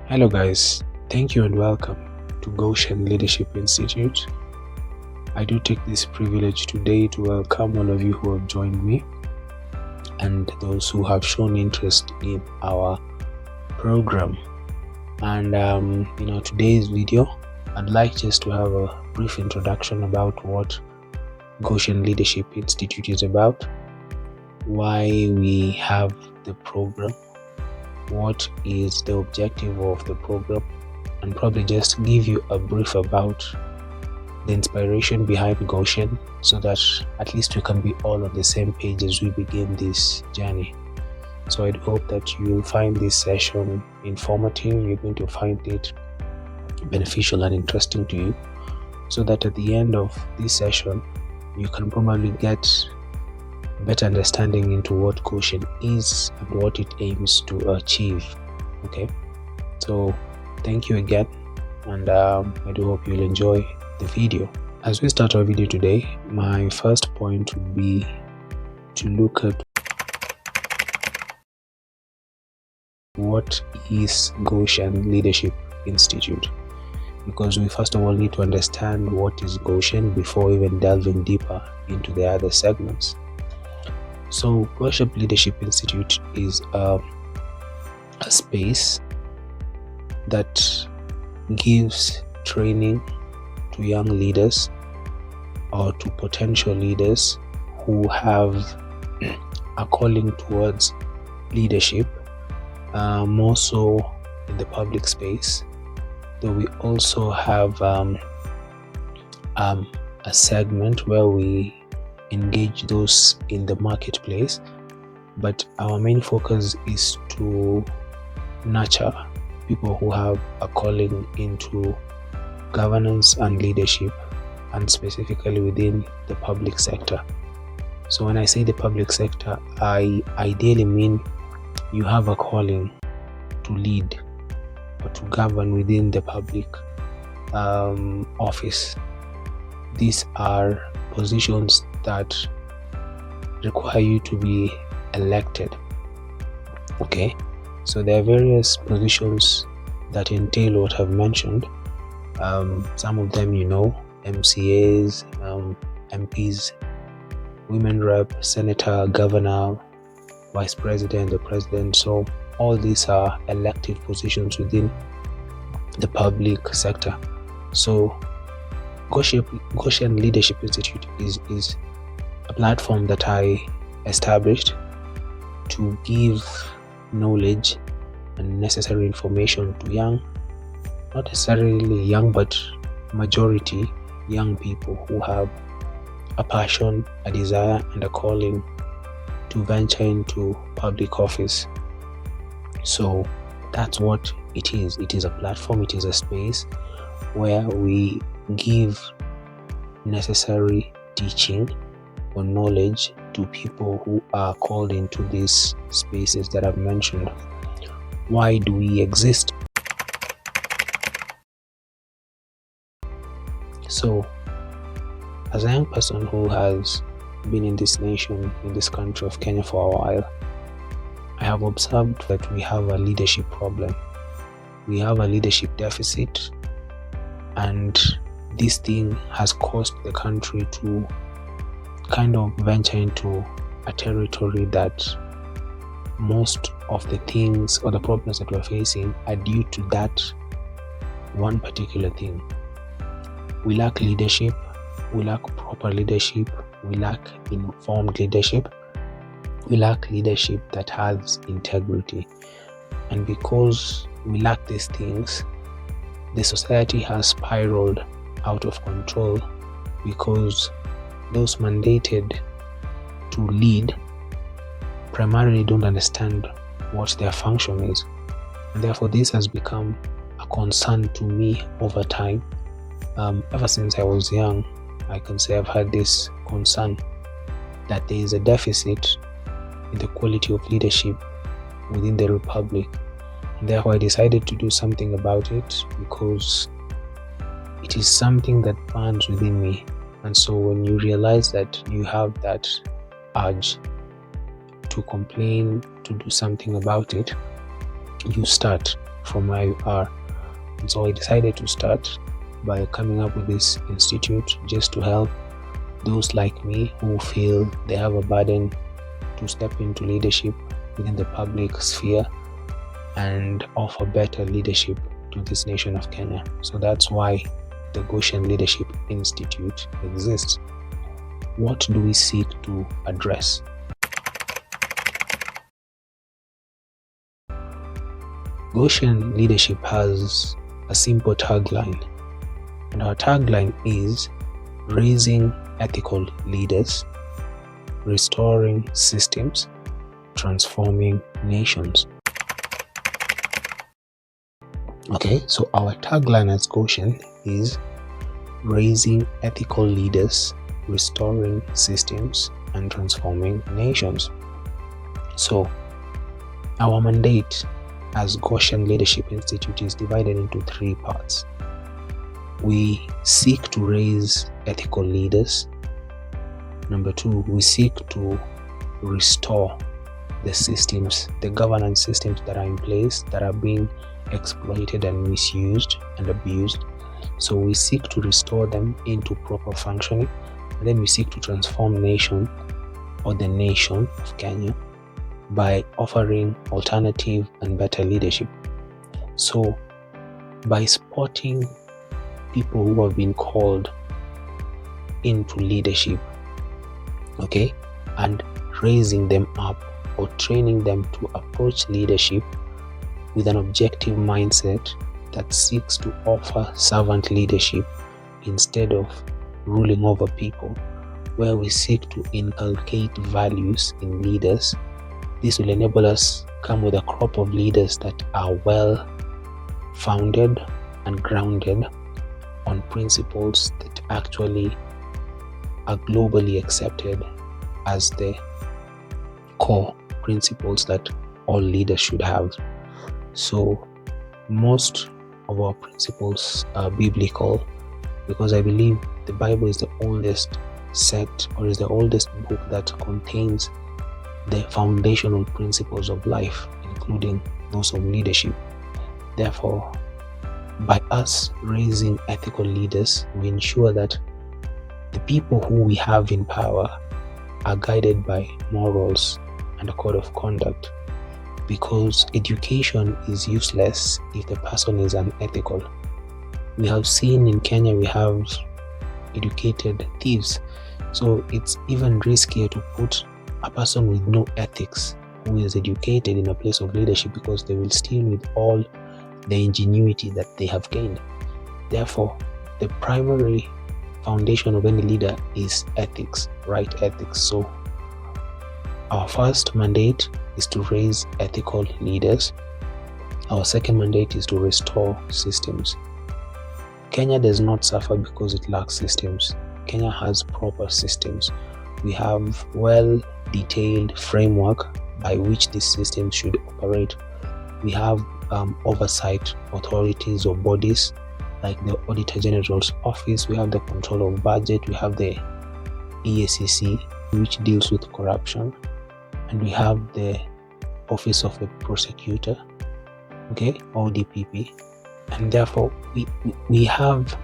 Hello guys, thank you and welcome to Goshen Leadership Institute. I do take this privilege today to welcome all of you who have joined me and those who have shown interest in our program. And today's video, I'd like just to have a brief introduction about what Goshen Leadership Institute is about, why we have the program, what is the objective of the program, and probably just give you a brief about the inspiration behind Goshen so that at least we can be all on the same page as we begin this journey. So I'd hope that you'll find this session informative, you're going to find it beneficial and interesting to you, so that at the end of this session you can probably get better understanding into what Goshen is and what it aims to achieve. Okay, so thank you again, and I do hope you'll enjoy the video. As we start our video today, my first point would be to look at what is Goshen Leadership Institute, because we first of all need to understand what is Goshen before even delving deeper into the other segments. So Goshen Leadership Institute is a space that gives training to young leaders or to potential leaders who have a calling towards leadership, more so in the public space. Though we also have a segment where we engage those in the marketplace, but our main focus is to nurture people who have a calling into governance and leadership, and specifically within the public sector. So when I say the public sector, I ideally mean you have a calling to lead or to govern within the public office. These are positions that require you to be elected. Okay, so there are various positions that entail what I've mentioned. Some of them, MCAs, MPs, women rep, senator, governor, vice president, the president. So all these are elective positions within the public sector. So Goshen Leadership Institute is a platform that I established to give knowledge and necessary information to young, not necessarily young, but majority young people who have a passion, a desire, and a calling to venture into public office. So that's what it is. It is a platform, it is a space where we give necessary teaching or knowledge to people who are called into these spaces that I've mentioned. Why do we exist? So, as a young person who has been in this nation, in this country of Kenya for a while, I have observed that we have a leadership problem. We have a leadership deficit, and this thing has caused the country to kind of venture into a territory that most of the things or the problems that we're facing are due to that one particular thing. We lack leadership, we lack proper leadership, we lack informed leadership, we lack leadership that has integrity. And because we lack these things, the society has spiraled out of control, because those mandated to lead primarily don't understand what their function is, and therefore this has become a concern to me over time. Ever since I was young, I can say I've had this concern that there is a deficit in the quality of leadership within the republic, and therefore I decided to do something about it, because it is something that burns within me. And so when you realize that you have that urge to complain, to do something about it, you start. from where you are. And so I decided to start by coming up with this institute just to help those like me who feel they have a burden to step into leadership within the public sphere and offer better leadership to this nation of Kenya. So that's why the Goshen Leadership Institute exists. What do we seek to address? Goshen Leadership has a simple tagline, and our tagline is raising ethical leaders, restoring systems, transforming nations. Okay, so our tagline as Goshen is raising ethical leaders, restoring systems, and transforming nations. So our mandate as Goshen Leadership Institute is divided into 3 parts. We seek to raise ethical leaders. Number 2, we seek to restore the systems, the governance systems that are in place that are being exploited and misused and abused. So we seek to restore them into proper functioning. And then we seek to transform nation or the nation of Kenya by offering alternative and better leadership. So by supporting people who have been called into leadership, okay, and raising them up or training them to approach leadership with an objective mindset that seeks to offer servant leadership instead of ruling over people, where we seek to inculcate values in leaders. This will enable us come with a crop of leaders that are well founded and grounded on principles that actually are globally accepted as the core principles that all leaders should have. So most of our principles are biblical, because I believe the Bible is the oldest set or is the oldest book that contains the foundational principles of life, including those of leadership. Therefore, by us raising ethical leaders, we ensure that the people who we have in power are guided by morals and a code of conduct, because education is useless if the person is unethical. We have seen in Kenya, we have educated thieves. So it's even riskier to put a person with no ethics who is educated in a place of leadership, because they will steal with all the ingenuity that they have gained. Therefore, the primary foundation of any leader is ethics, right ethics. So our first mandate is to raise ethical leaders. Our second mandate is to restore systems. Kenya does not suffer because it lacks systems. Kenya has proper systems. We have well-detailed framework by which these systems should operate. We have oversight authorities or bodies like the Auditor General's Office. We have the control of budget. We have the EACC, which deals with corruption. And we have the Office of the Prosecutor, okay, or DPP. And therefore, we have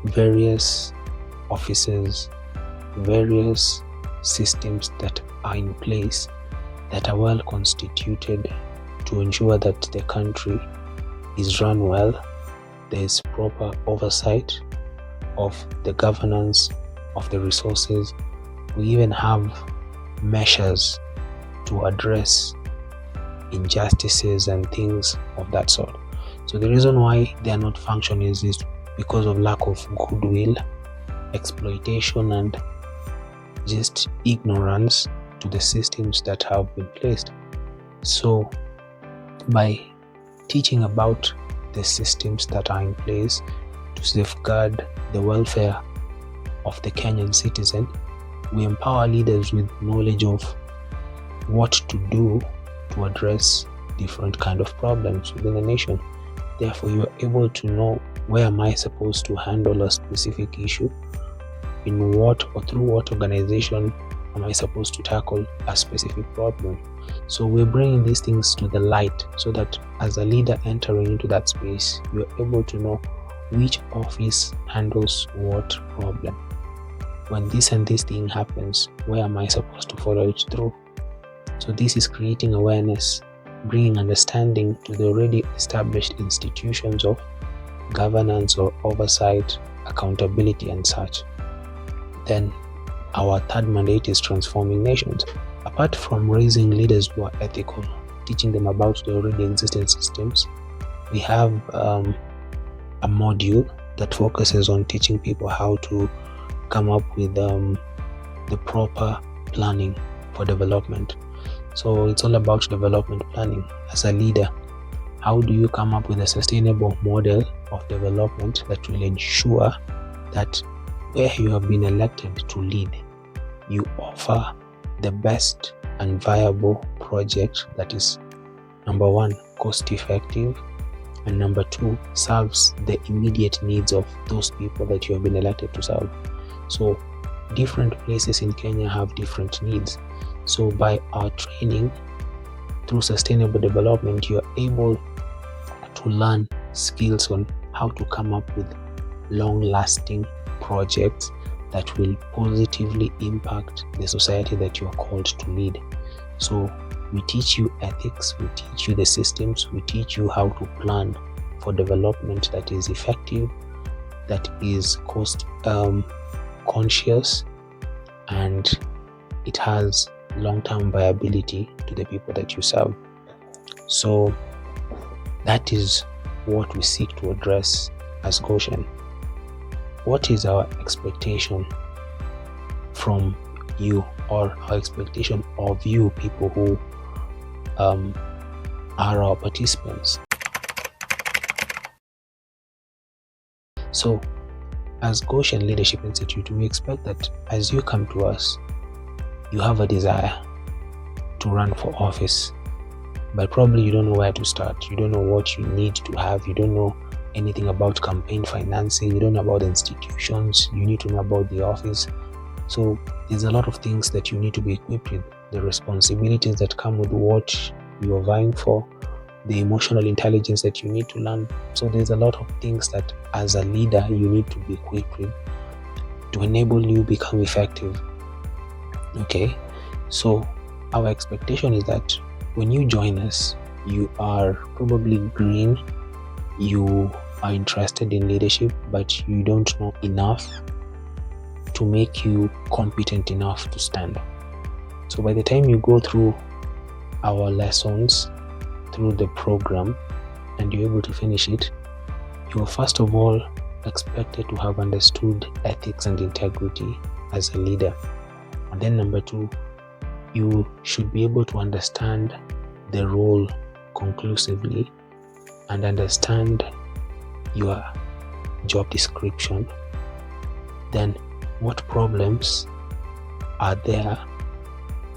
various offices, various systems that are in place that are well constituted to ensure that the country is run well. There is proper oversight of the governance of the resources. We even have measures to address injustices and things of that sort. So the reason why they are not functioning is because of lack of goodwill, exploitation, and just ignorance to the systems that have been placed. So by teaching about the systems that are in place to safeguard the welfare of the Kenyan citizen, we empower leaders with knowledge of what to do to address different kind of problems within the nation. Therefore, you are able to know, where am I supposed to handle a specific issue? In what or through what organization am I supposed to tackle a specific problem? So we're bringing these things to the light so that as a leader entering into that space, you're able to know which office handles what problem. When this and this thing happens, where am I supposed to follow it through? So this is creating awareness, bringing understanding to the already established institutions of governance or oversight, accountability and such. Then our third mandate is transforming nations. Apart from raising leaders who are ethical, teaching them about the already existing systems, we have a module that focuses on teaching people how to come up with the proper planning for development. So it's all about development planning. As a leader, how do you come up with a sustainable model of development that will ensure that where you have been elected to lead, you offer the best and viable project that is, number one, cost effective, and number two, serves the immediate needs of those people that you have been elected to serve. So different places in Kenya have different needs. So by our training through sustainable development, you are able to learn skills on how to come up with long-lasting projects that will positively impact the society that you are called to lead. So we teach you ethics, we teach you the systems, we teach you how to plan for development that is effective, that is cost conscious, and it has long-term viability to the people that you serve. So that is what we seek to address as Goshen. What is our expectation from you, or our expectation of you, people who are our participants? So as Goshen Leadership Institute, we expect that as you come to us, you have a desire to run for office, but probably you don't know where to start. You don't know what you need to have. You don't know anything about campaign financing. You don't know about the institutions. You need to know about the office. So there's a lot of things that you need to be equipped with, the responsibilities that come with what you are vying for, the emotional intelligence that you need to learn. So there's a lot of things that as a leader you need to be equipped with to enable you become effective. Okay, so our expectation is that when you join us, you are probably green, you are interested in leadership, but you don't know enough to make you competent enough to stand. So by the time you go through our lessons, through the program, and you're able to finish it, you are first of all expected to have understood ethics and integrity as a leader. And then number two, you should be able to understand the role conclusively and understand your job description. Then what problems are there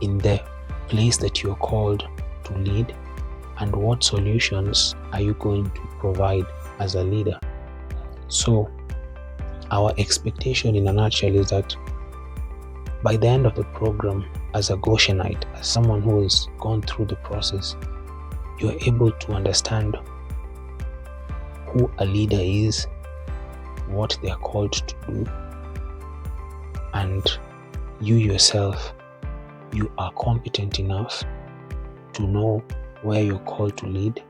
in the place that you're called to lead, and what solutions are you going to provide as a leader? So our expectation in a nutshell is that by the end of the program, as a Goshenite, as someone who has gone through the process, you are able to understand who a leader is, what they are called to do, and you yourself, you are competent enough to know where you're called to lead,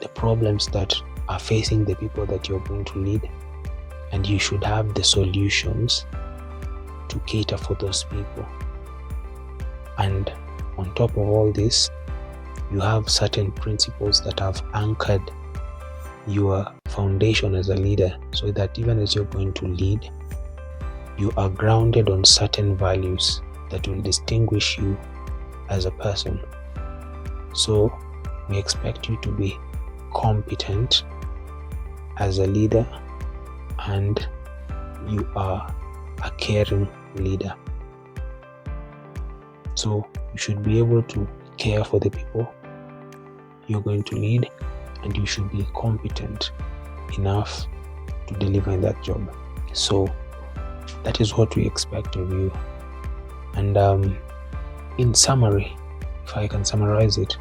the problems that are facing the people that you're going to lead, and you should have the solutions to cater for those people. And on top of all this, you have certain principles that have anchored your foundation as a leader, so that even as you're going to lead, you are grounded on certain values that will distinguish you as a person. So we expect you to be competent as a leader, and you are a caring leader. So you should be able to care for the people you're going to lead, and you should be competent enough to deliver in that job. So that is what we expect of you. And in summary, if I can summarize it,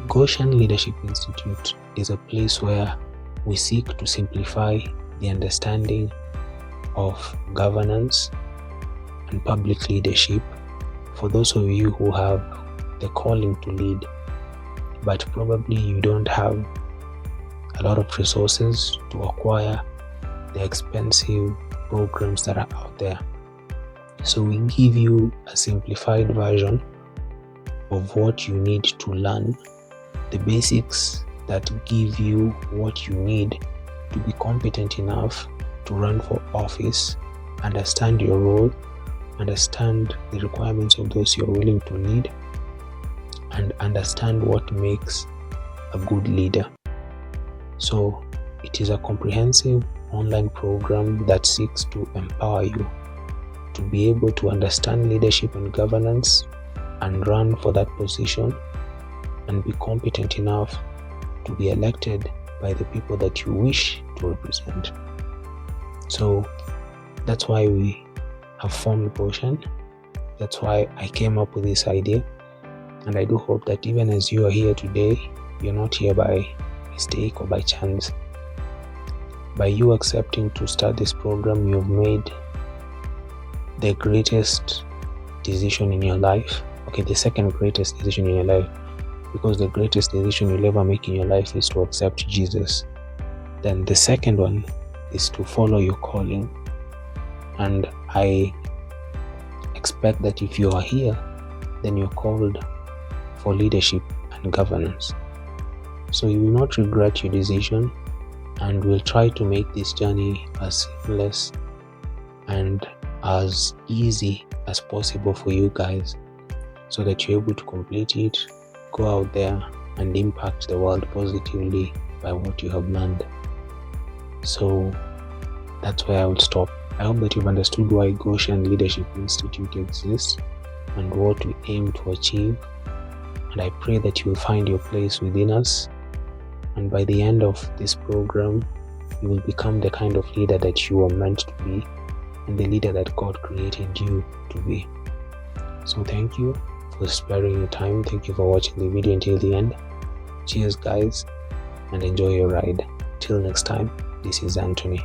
Goshen Leadership Institute is a place where we seek to simplify the understanding of governance and public leadership for those of you who have the calling to lead, but probably you don't have a lot of resources to acquire the expensive programs that are out there. So we give you a simplified version of what you need to learn, the basics that give you what you need to be competent enough to run for office, understand your role, understand the requirements of those you're willing to lead, and understand what makes a good leader. So it is a comprehensive online program that seeks to empower you to be able to understand leadership and governance and run for that position and be competent enough to be elected by the people that you wish to represent. So that's why we have formed Goshen. That's why I came up with this idea, and I do hope that even as you are here today, you're not here by mistake or by chance. By you accepting to start this program, you've made the greatest decision in your life. Okay, the second greatest decision in your life, because the greatest decision you'll ever make in your life is to accept Jesus. Then the second one is to follow your calling. And I expect that if you are here, then you're called for leadership and governance. So you will not regret your decision, and we'll try to make this journey as seamless and as easy as possible for you guys, so that you're able to complete it, go out there and impact the world positively by what you have learned. So that's where I will stop. I hope that you've understood why Goshen Leadership Institute exists and what we aim to achieve, and I pray that you will find your place within us, and by the end of this program you will become the kind of leader that you are meant to be and the leader that God created you to be. So thank you for sparing your time. Thank you for watching the video until the end. Cheers guys, and enjoy your ride. Till next time, this is Anthony.